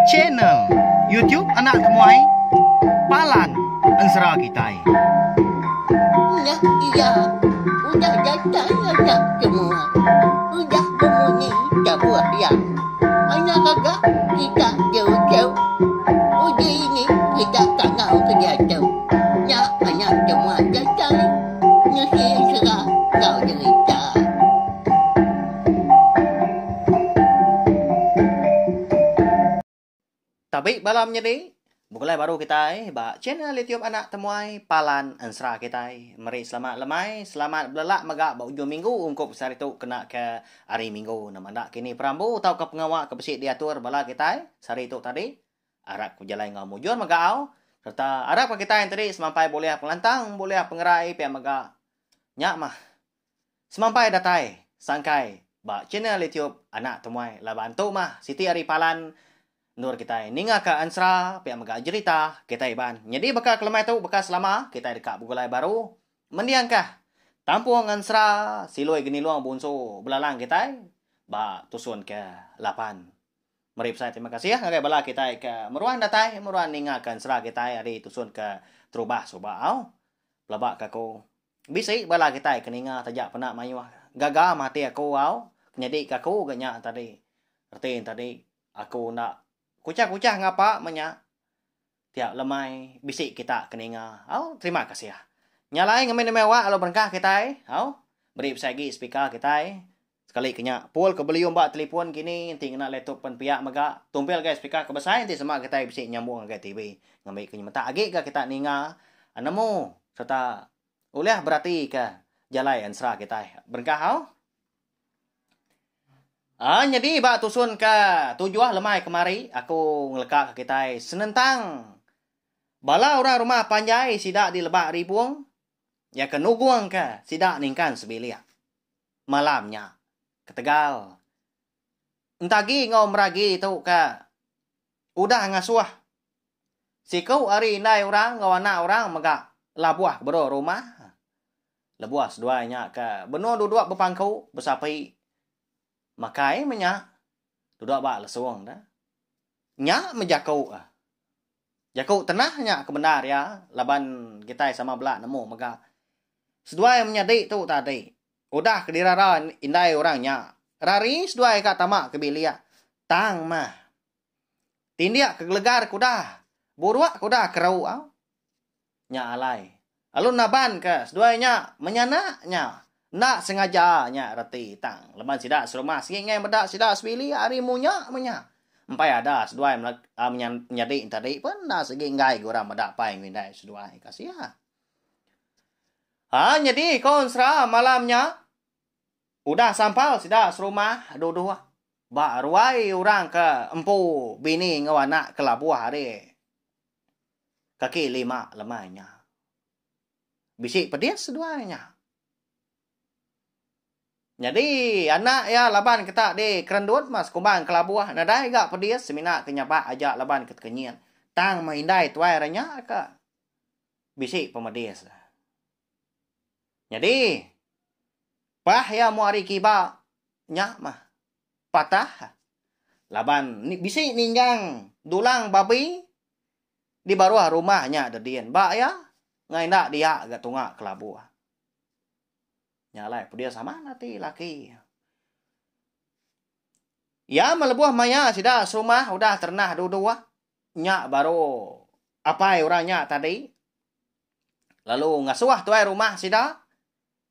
Channel YouTube Anak Temuai Palan Ensera Kitai. Nah, iya, udah datang anak semua. Udah berbunyi sebuah yang anak kakak kita jauh-jauh. Uji ini kita tak tahu kejatuh. Ya, anak semua datang. Nusi serah kau cerita. Tapi malamnya deh, mulai baru kita ba channel YouTube Anak Temuai Palan Ensera Kitai. Mari selamat lemai, selamat belak magak ba ujung minggu ungkup sehari tu kena ke hari minggu. Nama nak kini perambu tau ke pengawak ke besik diatur bala kita sehari tu tadi. Arak ku jalan ngau mujur magau. Serta arak pa kita yang tadi semampai boleh pelantang, boleh pengerai pihak magak. Nyak mah. Semampai datai, sangkai ba channel YouTube Anak Temuai la bantu mah Siti Ari Palan Nur kita ninga ka ansra pihak maga cerita kita iban. Jadi bakal kelemai tu bakal selama kita dekat bugulai baru. Mendiangkah tampung ansra siloi geni luang bunso belalang kita ba tusun ke 8. Mari saya terima kasih ya ngagai bala kita ke meruan datai meruan ninga ka ansra kita hari tusun ke terubah subau. Pelabak kako bisi bala kita ke ninga tajak penak mayu gaga mati aku au. Jadi kako ganya tadi. Artiin tadi aku nak kucah-kucah ngapa menya tiap lemai bisik kita keninga. Au terima kasih ya. Nyalai ngamen mewah alo berkah kita au beri sagi speaker kita sekali kenya pul ke beliau mbak telefon kini nanti kena laptop pen pihak maga tumpel guys speaker ke besar nanti sama kita bisik nyambung ke TV ngambil kenya mata agi ke kita ninga anamu serta ulah berarti ke jalai ansra kita berkah au. Jadi ba tusun ke tujuh lemai kemari aku ngelekak ke kita senentang bala orang rumah panjai sidak di lebak ribuang ya kenuguang ke sidak ningkan sebilia malamnya ke Tegal entagi ngau meragi tu ke udah ngasuah si kau hari indai orang ngau anak orang mega labuah bro rumah labuah seduanya ke benua duduk bepangkau besapai makai menya duduk ba lesuang dah nya menjakau jakau tenahnya kebenar ya laban kita sama belak nemu maka sedua yang menyadi tu tadi udah kedirara indai orangnya rari sedua ka tamak ke bilia tang mah tindia kegelegar kuda buruak kuda kerau au nya alai alun naban ke seduanya menyanaknya nak sengaja nya reti tang leban sidak serumah singai bedak sidak sebili hari munya menya empai ada sedua menyadi tadi pun dah segi ngai gora bedak pai ngindai sedua kasih ya jadi konsra malamnya udah sampal sidak serumah dua-dua ba ruai orang ke empu bini ngawana ke labuah hari kaki 5 lemahnya bisik pedis seduanya. Jadi anak ya laban kita di kerendut mas kumbang kelabuah nadai gak pedis semina kenyapa aja laban ket kenyian tang mahindai tuai ranya ka bisik pemedis. Jadi pah ya muari kiba nya mah patah laban bisik ninggang dulang babi di baruah rumahnya dedien ba ya ngai ndak dia gak tunga kelabuah. Nyalai dia sama nanti laki. Ya melebuah maya sida rumah udah ternah dua nya baru apa orangnya tadi. Lalu ngasuah tuai rumah sida.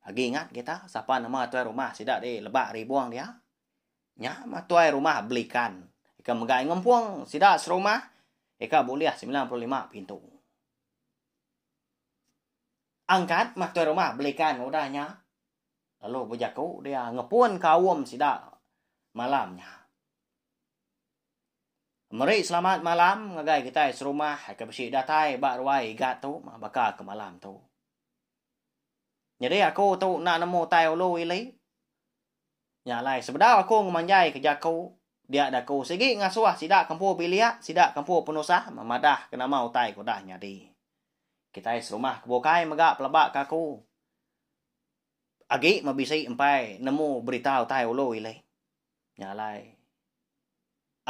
Lagi ingat kita siapa nama tuai rumah sida di lebak ribuang dia. Nya mah tuai rumah belikan. Ika megai ngempuang sida serumah. Ika boleh 95 pintu. Angkat mah tuai rumah belikan udahnya. Lalu bujaku dia ngepun kawum sidak malamnya. Mari selamat malam ngagai kita serumah ke besi datai bak ruai gat tu bakal ke malam tu. Jadi aku tu nak nemu tai ulu ili. Nyalai sebedau aku ngemanjai ke jaku dia ada ku segi ngasuah sidak kampu bilia sidak kampu penusah mamadah kena mau tai ku dah nyadi. Kita serumah kebukai megak pelebak kaku. Agi mabisai empai nemu berita tai ulo ile. Nyalai.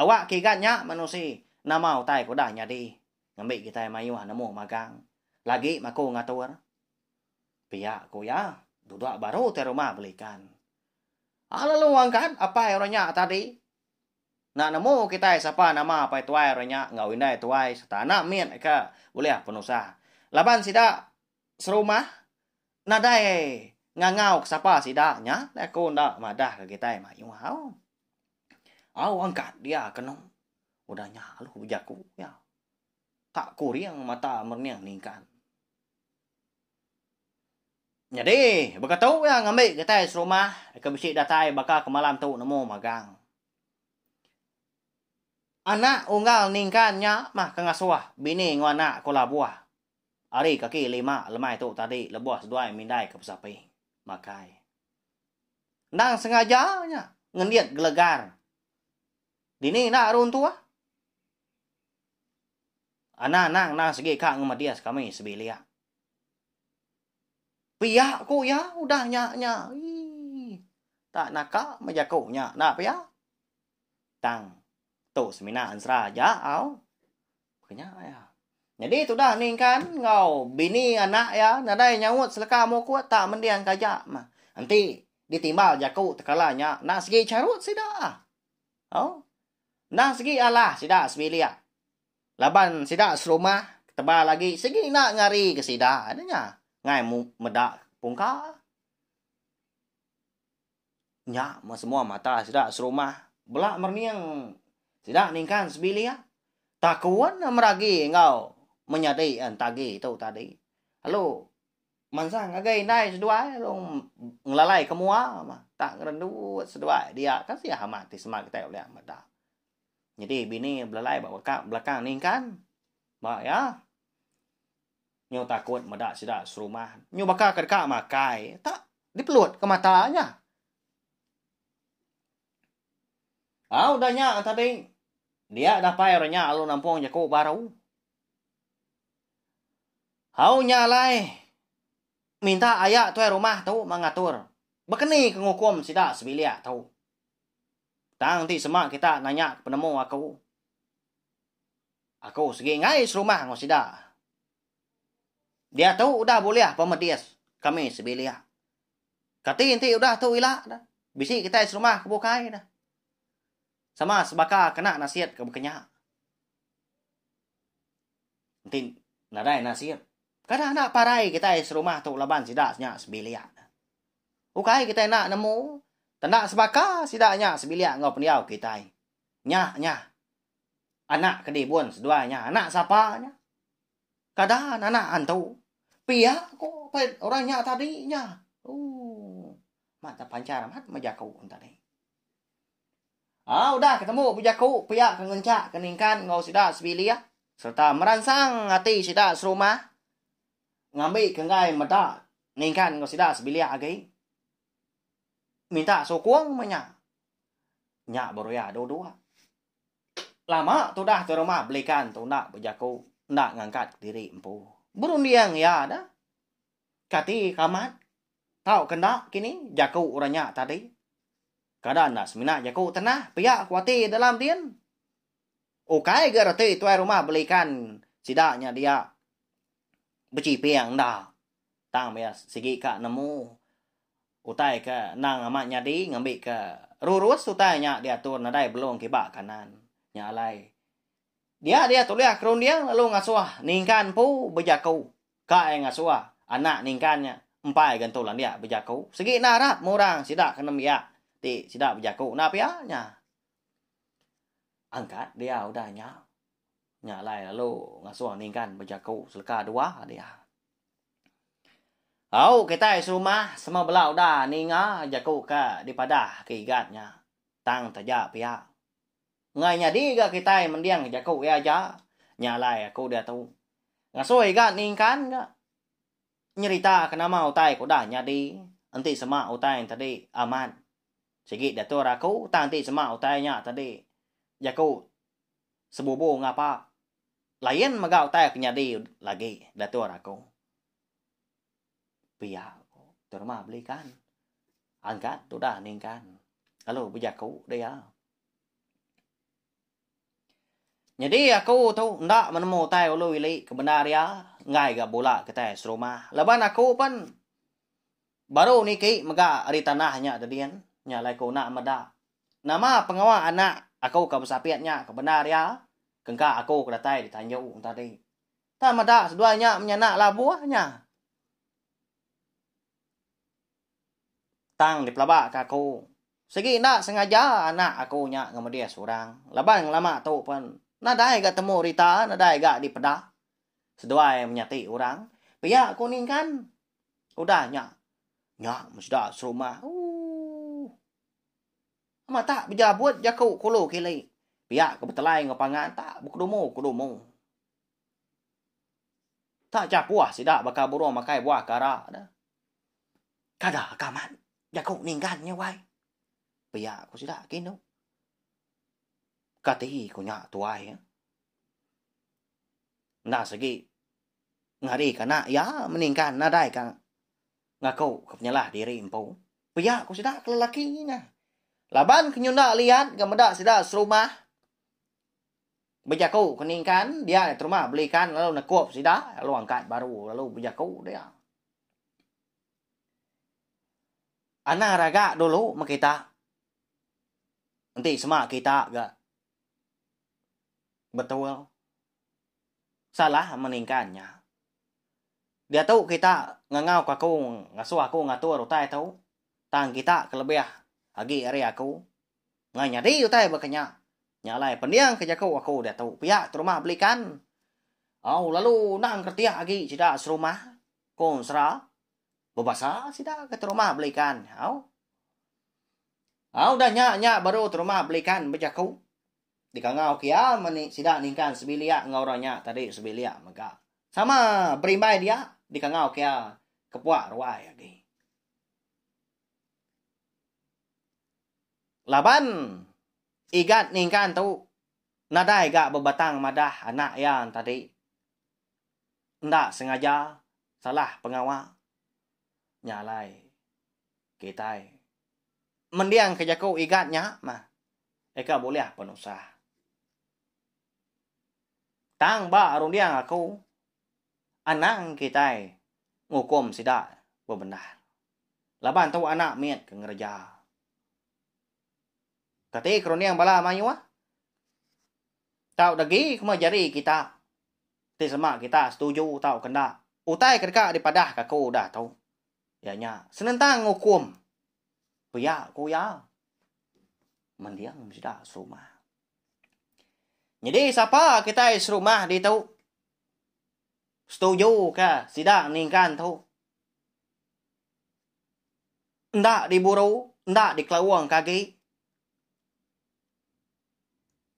Awak kigatnya manusia. Nama utai ko dah nyadi. Ngambil kita mayu namo magang. Lagi mako ngatur. Pihak ko ya. Duduk baru te rumah belikan. Lalu angkat apa orangnya tadi? Nak namo kita siapa nama apa tuai orangnya ngawin dai tuai setana mien ka boleh penusah. Laban sida serumah nadai ngangau siapa sida nya leko ndak madah ke kita mayu hau. Au angkat dia kena. Udahnya lu jaku ya. Tak kuriang mata merniang ningkan. Jadi, berkata ya ngambil kita serumah ke bisik datai bakal ke malam tu nemu magang. Anak unggal ningkannya mah ke ngasuah bini ngwana kola buah. Ari kaki 5 lemai tu tadi lebuah seduai mindai ke pesapi. Makai. Nang sengajanya ngendiat gelegar. Dini nak runtua. Anak nang segi kak ngemadias kami sebilia. Pihak ku ya udah nya. Tak nakak majaku nya. Nak pihak. Tang. Tu semina ansra ja au. Kenya ya. Jadi tu dah ning kan ngau bini anak ya nadai nyawut selaka mo kuat tak mendiang kajak mah. Nanti ditimbal jaku tekalanya nak segi carut sida. Oh. Nak segi alah sida sebilia. Laban sida serumah tebal lagi segi nak ngari ke sida adanya. Ngai medak pungka. Nya semua mata sida serumah belak merniang sida ningkan sebilia. Takuan meragi engkau menyadai tagi itu tadi. Lalu mansang agai nai seduai long ngelalai kemua mah tak ngerendu seduai dia kan sia mati semak kita oleh mata. Jadi bini belalai belakang ningkan. Ba ya. Nyo takut medak sida serumah. Nyo bakal kedeka makai tak dipelut ke matanya. Udahnya tadi dia dah payarnya alun nampung jaku baru. Nyalai minta ayah tuai rumah tu mengatur. Bekeni kengukum sida sebilia tu. Tang ti semak kita nanya ke penemu aku. Aku segi ngai serumah ngo sida. Dia tu udah boleh pemedias kami sebilia. Kati inti udah tu ilah dah. Bisi kita serumah kebukai dah. Sama sebaka kena nasihat ke bekenya. Nanti nadai nasihat. Kadang nak parai kita serumah tu laban sidaknya sebilia. Ukai kita nak nemu. Tanda sebaka sidaknya sebilia ngau pendiau kita. Nya. Anak kedibun seduanya. Anak siapanya. Kadang anak antu. Pihak kok orangnya tadinya. Mata pancar mat majaku tadi. Udah ketemu pujaku pihak kengencak keningkan ngau sida sebilia serta merangsang hati sida serumah ngambil kengai meda ningkan ngau sida sebilia agai minta sokong menya nya baru ya dua lama tu dah tu rumah belikan tu nak pujaku nak ngangkat diri empu berundiang ya dah kati kamat tahu kena kini jaku orangnya tadi. Kadang nak semina jaku tenah pihak kuati dalam tian. Ukai gerati tuai rumah belikan sidaknya dia becipiang dah. Tang ya segi ka nemu. Utai ke nang amatnya di ngambil ke rurus utainya dia tur nadai belum kibak kanan. Nyalai. Dia tulis kerundiang lalu ngasuah ningkan pu bejaku. Ka ngasuah anak ningkannya empai gantulan dia bejaku. Segi narap murang sidak kenem ya. Ti sida berjaku na pianya. Angkat dia udahnya. Nyalai lalu ngasuh ningkan berjaku seleka dua dia. Kita serumah semua belau dah ninga jaku ke di padah ke igatnya. Tang tajak pihak. Ngainya diga kita mendiang jaku ya aja. Nyalai aku dia tahu. Ngasuh igat ningkan ga. Nyerita kenama utai ko dah nyadi. Nanti semua utai tadi aman. Segi datur aku tanti semak utainya tadi. Jaku sebubu ngapa. Lain maga utai kenyadi lagi datur aku. Pihak terma belikan. Angkat tu dah ningkan. Lalu bejaku dia. Jadi aku tu ndak menemu tai ulu ili kebenar ya ngai ga bola kita serumah. Laban aku pan baru ni ki mega ari tanahnya tadian nya lai ko nak meda. Nama pengawa anak aku ka besapiatnya kebenar ya. Kengka aku kedatai ditanyo tadi. Ta meda seduanya menyanak labuahnya. Tang di pelabak ka aku. Segi ndak sengaja anak aku nya ngemedia seorang. Laban lama tu pan nadai gak temu Rita, nadai gak di pedah. Seduai menyati orang. Pihak kuning kan. Udah nyak. Nyak mesti serumah. Ama tak berjabut jaku kulu kili. Pihak kebetulan ngapangan tak kudumu. Tak capuah sidak bakal burung makai buah kara. Kada kaman. Jaku ningkan nyawai. Pihak ku sidak kinu. Kati ko nya tuai ya. Na segi ngari kana ya meningkan nadai kan ngaku kepenyalah diri empu. Pihak ko sida kelelaki na. Laban kenyunda lihat gameda sida serumah. Bejaku keningkan dia di rumah belikan lalu nakup sida lalu angkat baru lalu bejaku dia. Ana raga dulu sama kita. Nanti semak kita gak betul salah meningkannya. Dia tahu kita ngangau aku ngasuh aku ngatur utai tahu tang kita kelebih agi area aku nganya di utai bekanya nyalai pendiang kerja aku dia tahu pihak rumah belikan. Lalu nang kertia agi tidak serumah konsra bebasa tidak ke rumah belikan. Udah nyak baru rumah belikan bejaku. Di kangau kia meni sida ningkan sebilia ngauranya tadi sebilia maka sama berimbai dia di kangau kia kepuak ruai lagi. Laban igat ningkan tu nadai gak bebatang madah anak yang tadi ndak sengaja salah pengawa nyalai kita mendiang kejaku igatnya mah eka boleh penusah. Tang ba arung diang aku anang kita ngukum sida bebenar. Laban tu anak miet ke ngerja. Kati kroniang bala mayu tau dagi kemajari kita. Ti semak kita setuju tau kena. Utai kerka dipadah kaku dah tau. Ya nya senentang ngukum. Puya kuya. Mendiang sida serumah. Jadi siapa kita serumah di tu? Setuju ke sida ningkan tu? Ndak diburu, ndak dikelawang kaki.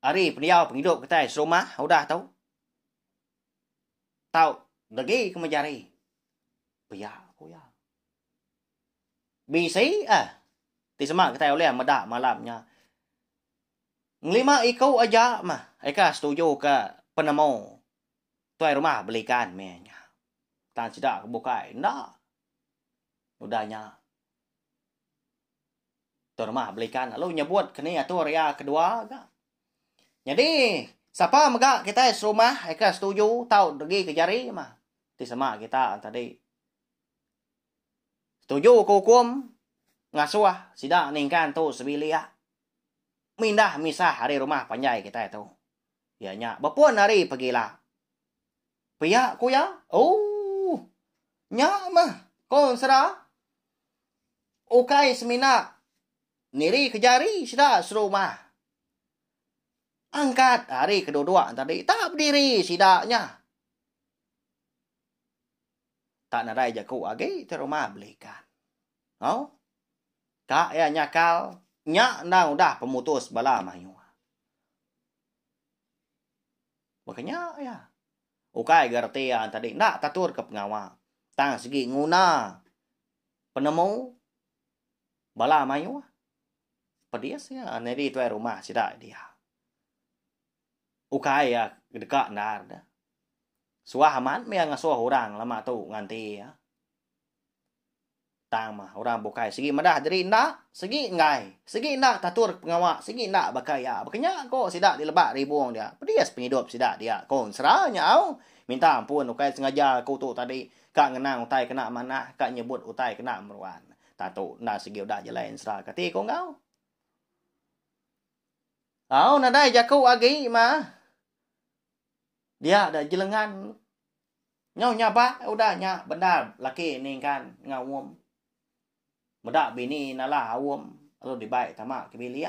Ari pendiau penghidup kita serumah udah tahu. Tahu lagi kemajari. Puya kuya. Bisi ti semak kita oleh medak malamnya. Ngelima ikau aja mah. Eka setuju ke penemu. Tuai rumah belikan mehnya. Tan sidak kebukai. Ndak. Udahnya. Tuai rumah belikan. Lalu nyebut kini atur ya kedua. Jadi. Siapa megak kita serumah. Eka setuju. Tahu pergi ke jari mah. Ti semak kita tadi. Setuju ke hukum. Ngasuh. Sidak ningkan tu sebilia. Mindah misah hari rumah panjai kita itu. Ya nya bapun hari pergilah. Pihak kuya. Nya mah konsra. Ukai semina. Niri kejari sida serumah. Angkat hari kedua tadi tak berdiri sidaknya. Tak nadai jaku agi te rumah belikan. Kak ya nyakal. Nya nang udah pemutus bala mayu. Makanya ya. Ukai gartian tadi nak tatur ke pengawa. Tang segi nguna. Penemu bala mayu. Pedias ya neri tuai rumah sida dia. Ukai ya dekat nar dah. Suah aman me ngasuh orang lama tu nganti ya. Tang mah orang bukai segi madah dari nak, segi ngai, segi nak tatur pengawak, segi nak bakaya. Bakanya ko sidak dilebak ribuang dia. Pedias penghidup sidak dia. Kon seranya au. Minta ampun ukai sengaja kau tu tadi kak ngenang utai kena mana, kak nyebut utai kena meruan. Tato na segi udah jelain serah kati ko ngau. Au nadai jakau agi mah. Dia ada jelengan. Nyau nyaba udah nya benda laki ni kan ngawum. Medak bini nalah awam lalu dibaik tamak ke bilik.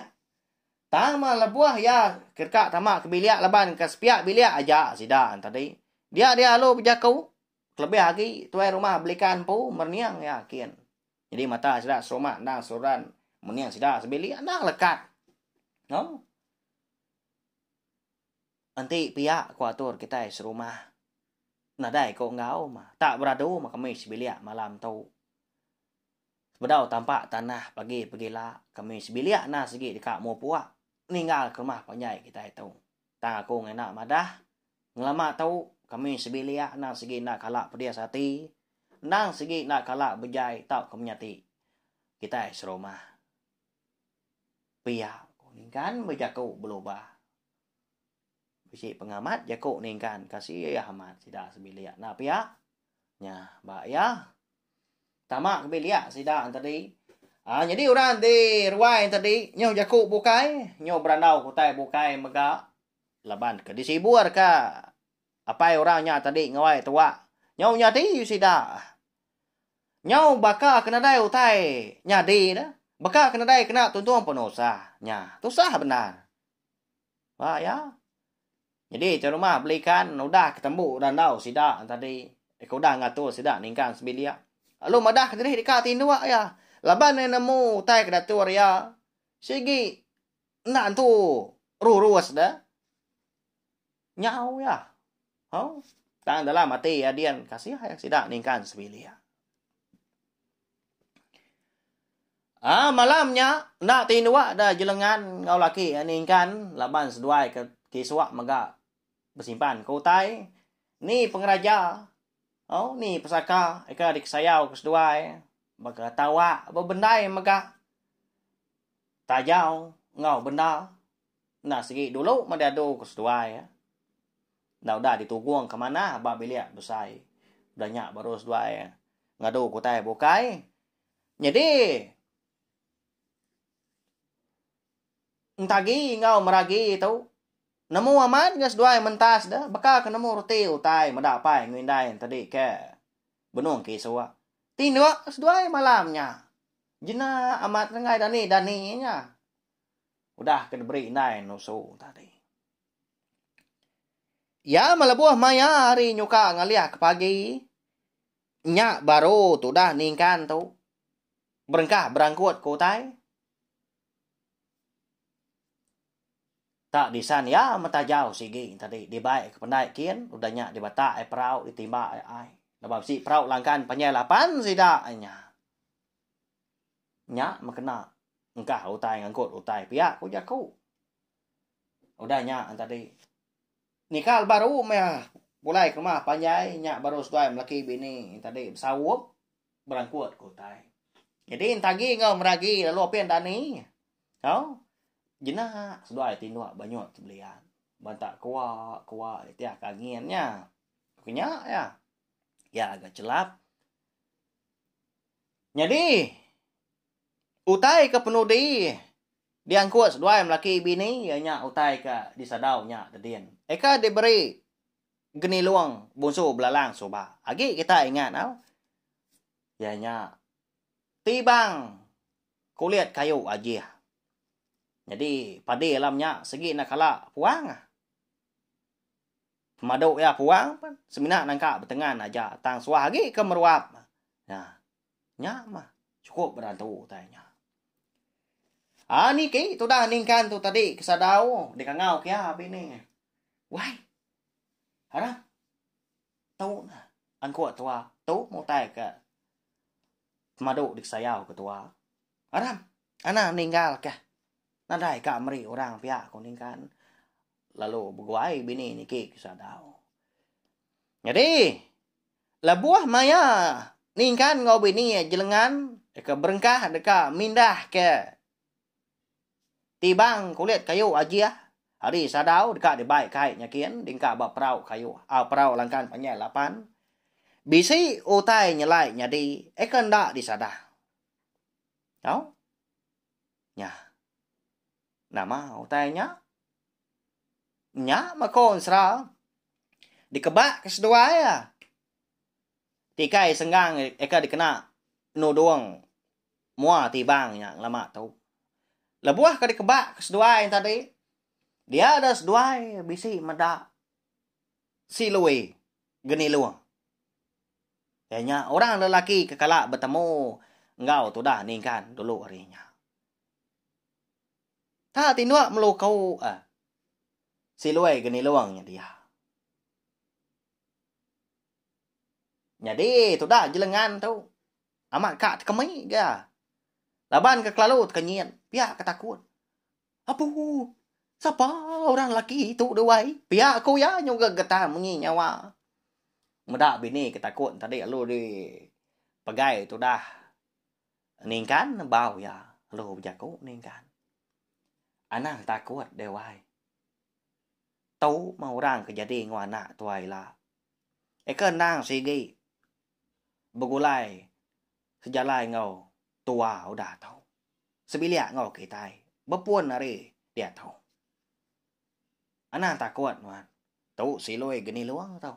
Tama lah buah ya kerka tamak ke bilik laban ke sepiak bilik aja sidan tadi. Dia lalu berjakau lebih lagi tuai rumah belikan pu merniang yakin. Jadi mata sidak serumah nang suran merniang sidak sebilik nang lekat. No. Nanti pihak kuatur kita serumah. Nadai kau ngau mah tak beradu mah kami sebilik malam tu. Bedau tampak tanah pergilah kami sebilik na segi dekat mau puak ninggal ke rumah panjai kita itu. Tang aku ngenak madah ngelama tahu kami sebilik na segi nak kalak pedia sati nang segi nak kalak bejai tau kemenyati kita serumah. Pia kuningkan bejaku berubah. Bisi pengamat jaku ningkan kasih ya amat tidak sebilik na pia nya mbak ya. Tamak kebelia sida tadi. Jadi orang di ruai tadi nyo jaku bukai, nyo berandau kutai bukai mega laban ke disibur ka. Apa orangnya tadi ngawai tua. Nyo nyati sida. Nyo baka kena dai utai nyadi dah. Baka kena dai kena tuntung penosa. Nya, tu sah benar. Wah ya. Jadi di rumah belikan udah ketemu randau sida tadi. Kau dah ngatur sida ningkan sebilia. Lalu madah kediri dekat tindua ya. Laban yang nemu tai kedatur ya. Sigi nak tu ruas dah. Nyau ya. Oh, tang dalam mati ya dian kasih yang sidak ningkan sebilia. Malamnya nak tindua dah jelengan ngau laki ningkan laban seduai ke kiswak mega bersimpan kau tai. Ni pengeraja. Oh, ni pesaka eka diksayau keseduai. Maka tawa bebendai maka tajau ngau benda. Nah segi dulu madado keseduai ya. Dah udah dituguang ke mana ba bilik besai. Udah nyak baru seduai ya. Ngadu kutai bukai. Jadi entagi ngau meragi tu. Nemu amat ngas dua mentas dah. Baka ke nemu roti utai mendapai ngindai tadi ke benung kiswa. Tindua sedua malamnya. Jena amat ngai dani nya. Udah ke beri indai nusu tadi. Ya malabuah maya hari nyuka ngaliak ke pagi. Nyak baru tu dah ningkan tu. Berengkah berangkut ku utai. Tak disan ya mata jauh sigi tadi dibaik ke pendai kian udahnya dibata perau ditimba ai dabab si perau langkan penyelapan sida nya makena engkah utai ngangkut utai pihak ku jaku udahnya tadi nikah baru meh mulai ke rumah panjai nya baru suai melaki bini tadi sawup berangkut ku utai jadi tagi ngau meragi lalu apian dani kau jena sudah tindua banyak belian bantak kuat tiak kagiannya punya ya agak celap jadi utai ke penudi diangkut sudah melaki bini ya nya utai ke disadau nya dedien eka diberi geni luang bunsu belalang soba agi kita ingat ya nya tibang kulit kayu aja. Jadi padi alamnya segi nak kala puang. Pemaduk ya puang pan semina nangka betengan aja tang suah lagi ke meruap. Nah, nya mah cukup berantu tanya. Ni ki tu dah ningkan tu tadi kesadau dikangau kia bini. Wai. Hara. Tau na angkut tua, tu mau tai ke. Pemaduk diksayau ketua. Aram, ana ninggal ke. Nadai ka meri orang pihak kuningkan lalu berguai bini niki kesadau. Jadi labuah maya ningkan ngau bini jelengan Eka berengkah deka mindah ke tibang kulit kayu aja. Hari sadau deka di baik kai nyakian dingka ba prau kayu. Prau langkan panyai lapan. Bisi utai nyelai nyadi eka ndak disadah. Tahu? Nya. Nama utainya. Nya makon sra. Dikebak kesedua ya. Tikai senggang eka dikena no doang. Mua tibang yang lama tahu. Lebuah ka dikebak kesedua yang tadi. Dia ada sedua bisi meda silui geni luang. Kayaknya orang lelaki kekala bertemu engkau tu dah ningkan dulu harinya. Ta tinua melukau silui geni luangnya dia. Jadi tu dah jelengan tu. Amat kak kemai ga. Laban ke kelalu kenyian. Pihak ketakut. Apa? Siapa orang lelaki itu dewai? Pihak aku ya juga getah menyi nyawa. Muda bini ketakut tadi lu di pegai tu dah. Ningkan bau ya. Lu jago ningkan. Anak takut dewai. Tahu mau orang kejadi ngwana tuai lah. Eka nang sigi. Begulai. Sejalai ngau. Tua udah tahu. Sebiliak ngau kitai. Bepuan hari dia tahu. Anak takut nuan. Tahu siloi geni luang tahu.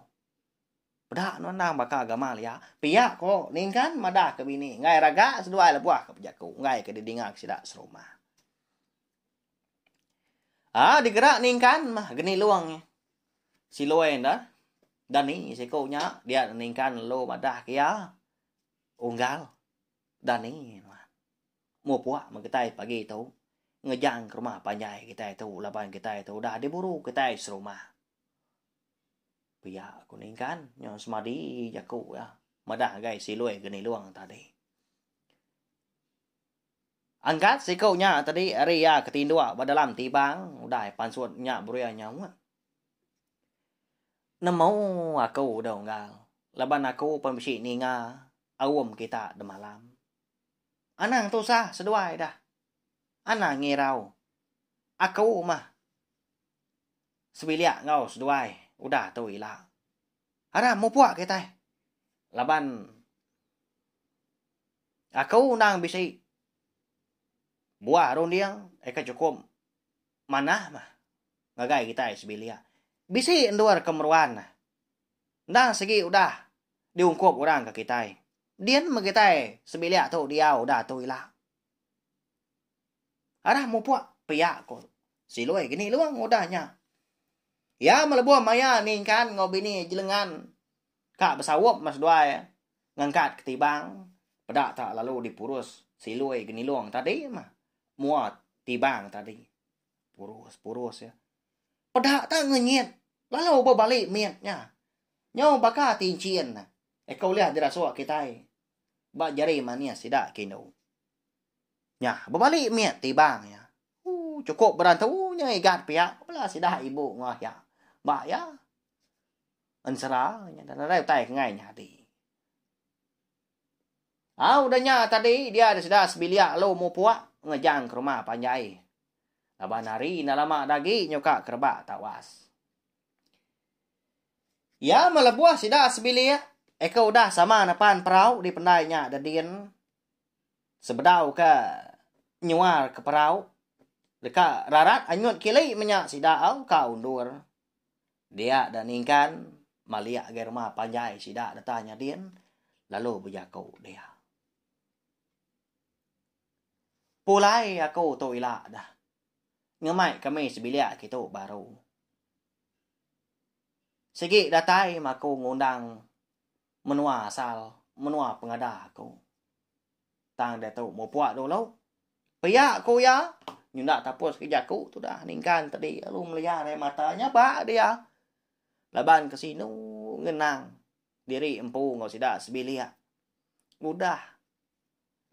Pedak nuan nang baka agama liya. Pihak ko ningkan madah ke bini. Ngai raga sedua lah buah ke pejaku. Ngai ke didingak sidak serumah. Digerak ningkan mah geni luangnya. Siloi dah. Dan ni sikonya dia ningkan lo madah kia. Unggal. Dan ni mua puak kita pagi tu ngejang ke rumah panjai kita itu laban kita itu dah diburu kita serumah. Pia kuningkan nyo semadi jaku ya. Madah guys silui geni luang tadi. Angkat sikonya tadi area ketindua dalam tibang udah pansuatnya beruya nyawa. Nemu aku udah unggal. Laban aku pembisi ninga awam kita de malam. Anang tu sah seduai dah. Anang ngirau. Aku mah. Sebiliak ngau seduai. Udah tu ilah. Ada mau puak kita. Laban. Aku nang bisi. Buah rondiang. Eka cukup. Mana mah. Ngagai kita sebiliak. Bisi enduar kemeruan. Nang segi udah. Diungkup orang ke kita. Dian magitai sebiliak tu dia udah tu ilah. Arah mau puak pihak ko. Siloi gini luang udahnya. Ya melebuah maya ningkan ngobini jelengan. Kak bersawap mas dua ya. Ngangkat ketibang. Pedak tak lalu dipurus. Siloi gini luang tadi mah. Muat tibang tadi. Purus ya. Pedak tak ngenyit. Lalu berbalik miatnya. Nyaw baka tincien. Kau lihat dirasuak kita. Ba jari mania sidak kino. Nya, berbalik miat tibang ya. Cukup berantunya igat pihak. Belah sidak ibu ngah ya. Ba ya. Ansara nya dan ada tai ngai nya di. Udahnya tadi dia ada sidak sebiliak lo mau puak ngejang ke rumah panjai. Laban hari nalama dagi nyoka kerba tawas. Ya melebuah sidak sebiliak. Eka udah sama napan perau di pendainya dadian sebedau ke nyuar ke perau deka rarat anyut kili menyak sidau ka undur dia dan ingkan malia ke rumah panjai sidak datanya dian lalu berjakau dia pulai aku tu ila dah ngemai kami sebiliak gitu baru segi datai maku ngundang menua asal, menua pengadah aku. Tang dia tu mau puak dulu. Pihak aku ya. Nyunda tapus kerja aku tu dah ningkan tadi. Lu melihat dari matanya pak dia. Laban ke sini ngenang. Diri empu ngau sidak sebiliak. Udah.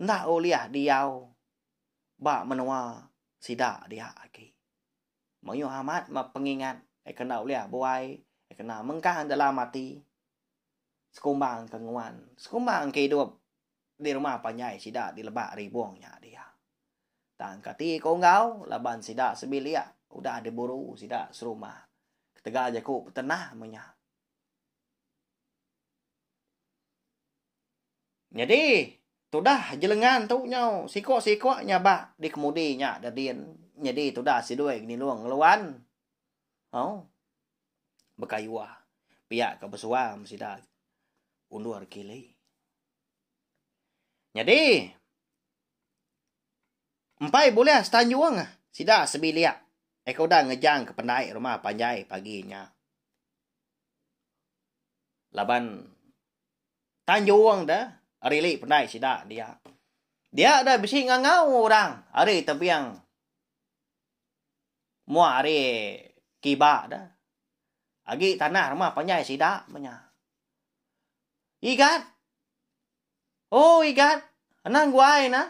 Ndak uliah diau. Bak menua sidak dia lagi. Mayu amat ma pengingat. Kena uliah buai. Kena mengkah dalam mati. Sekumbang kenguan. Sekumbang kehidup. di rumah panyai sida di lebak ribuangnya dia. Tangkati ko ngau laban sida sebilia udah diburu sida serumah. Ketega aja ku tenah menya. Jadi tudah jelengan tu nyau siko nyaba di kemudinya dadien. Jadi tudah si dua gini luang ngeluan. Oh. Bekayua. Pihak ke besuam sida undur kili. Jadi empai boleh setanjuang sida sebilia. Eko dah ngejang ke pendai rumah panjai paginya. Laban tanjuang dah arili pendai sida dia. Dia ada bisi ngangau orang ari tebiang. Mua ari kiba dah. Agi tanah rumah panjai sida menya. Igat. Oh igat. Anang guai na.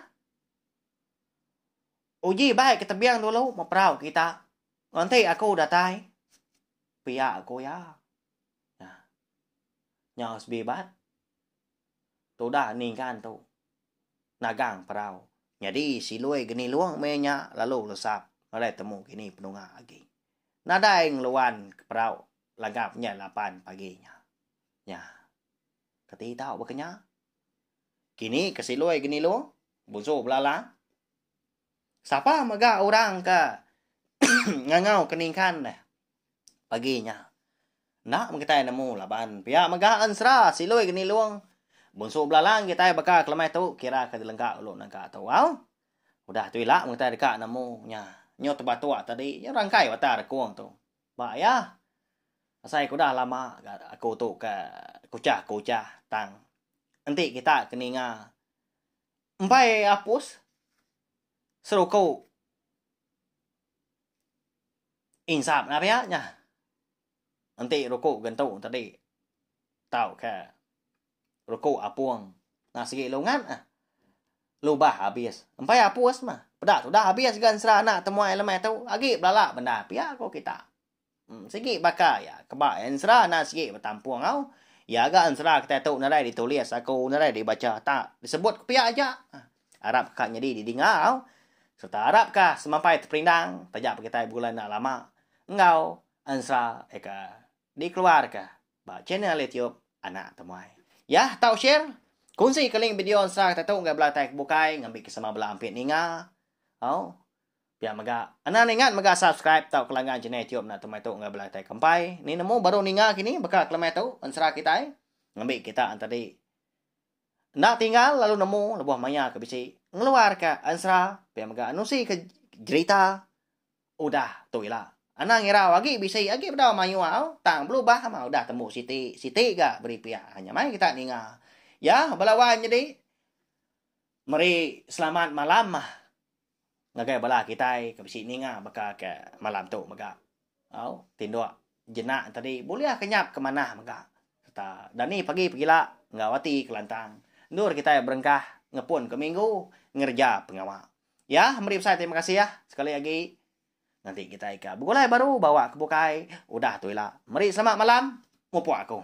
Uji baik kita biang dulu mau perahu kita. Nanti aku udah tay. Pihak aku ya. Nah. Nyos bibat. Tu dah ningkan tu. Nagang perahu. Jadi si luai geni luang menya lalu lesap. Oleh temu gini penunga lagi. Nada yang luan ke perahu. Langgapnya 8 paginya. Ya. Keti tahu bekenya. Kini kesiluai gini luang. Buso belala. Siapa maga orang ke ngangau keningkan paginya. Nak kita nemu laban. Pia maga ansra siluai gini luang. Bunso belalang kita baka kelemai tu kira ke dilengkap lu nangka tu. Wow. Udah tu ilak kita dekat nemu nya. Nyo tebatua tadi ya rangkai watar kuang tu. Ba ya. Asai ku dah lama aku tu ke kucah tang. Nanti kita keninga. Empai apus seru kau insap narianya. Nanti rokok gentung tadi. Tahu ke rokok apuang. Nah segi longan lubah habis. Empai apus mah. Pedak tu dah habis gan serana temuai lemai tu. Agi belala benda pia ko kita. Segi baka ya kebak serana segi bertampuang kau. Ya agak ansra kita tu narai ditulis aku narai dibaca tak disebut pia aja. Arab kakaknya didingau. Serta Arab kah semampai terperindang. Tajak kita bulan nak lama. Engkau ansra eka dikeluarkan. Ba channel YouTube anak temuai. Ya tahu share. Kunci ke link video ansra kita tu nggak belah tak bukai ngambil kesama belah ampit ninga. Oh. Biar maga. Anak ingat maga subscribe tahu kelangan channel YouTube nak temuai tu nggak belah tak kampai. Ni nemu baru ninga kini bakal kelemai tu ansra kita ngambil kita antadi. Nak tinggal lalu nemu lebuh maya ke bisi. Ngeluar ke ansra. Biar maga anusi ke cerita. Udah tu ilah. Anang ngira lagi bisa lagi pada mayu au. Tang berubah mah udah temu Siti. Siti gak beri pihak. Hanya main kita ninga. Ya balawan jadi. Mari selamat malam mah. Ngagai bala kita ke bisi ninga baka ke malam tu maga. Au tindok jenak tadi boleh kenyap ke mana maga. Kata dan ni pagi pergilah ngawati kelantang. Nur kita berengkah ngepun ke minggu ngerja pengawal. Ya, mari saya terima kasih ya sekali lagi. Nanti kita ika bukulai baru bawa ke bukai. Udah tu ilah. Mari selamat malam. Mupu aku.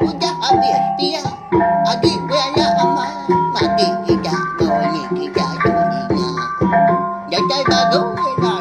Udah habis dia. Adik bela amat. Mati tidak. Kau ini tidak jadinya. Jajai baru lah.